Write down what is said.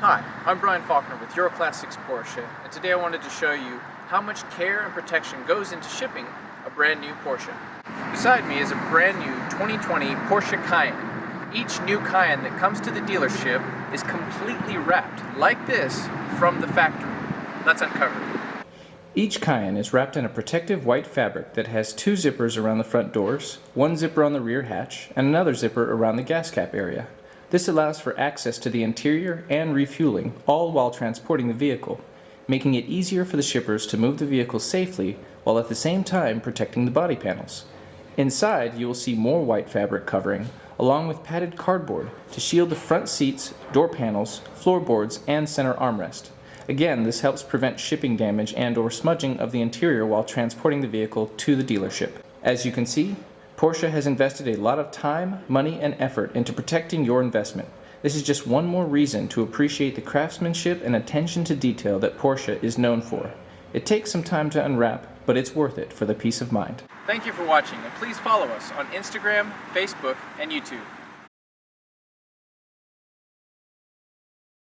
Hi, I'm Brian Faulkner with Euroclassics Porsche, and today I wanted to show you how much care and protection goes into shipping a brand new Porsche. Beside me is a brand new 2020 Porsche Cayenne. Each new Cayenne that comes to the dealership is completely wrapped, like this, from the factory. Let's uncover it. Each Cayenne is wrapped in a protective white fabric that has two zippers around the front doors, one zipper on the rear hatch, and another zipper around the gas cap area. This allows for access to the interior and refueling, all while transporting the vehicle, making it easier for the shippers to move the vehicle safely while at the same time protecting the body panels. Inside, you will see more white fabric covering, along with padded cardboard to shield the front seats, door panels, floorboards, and center armrest. Again, this helps prevent shipping damage and/or smudging of the interior while transporting the vehicle to the dealership. As you can see, Porsche has invested a lot of time, money, and effort into protecting your investment. This is just one more reason to appreciate the craftsmanship and attention to detail that Porsche is known for. It takes some time to unwrap, but it's worth it for the peace of mind. Thank you for watching, and please follow us on Instagram, Facebook, and YouTube.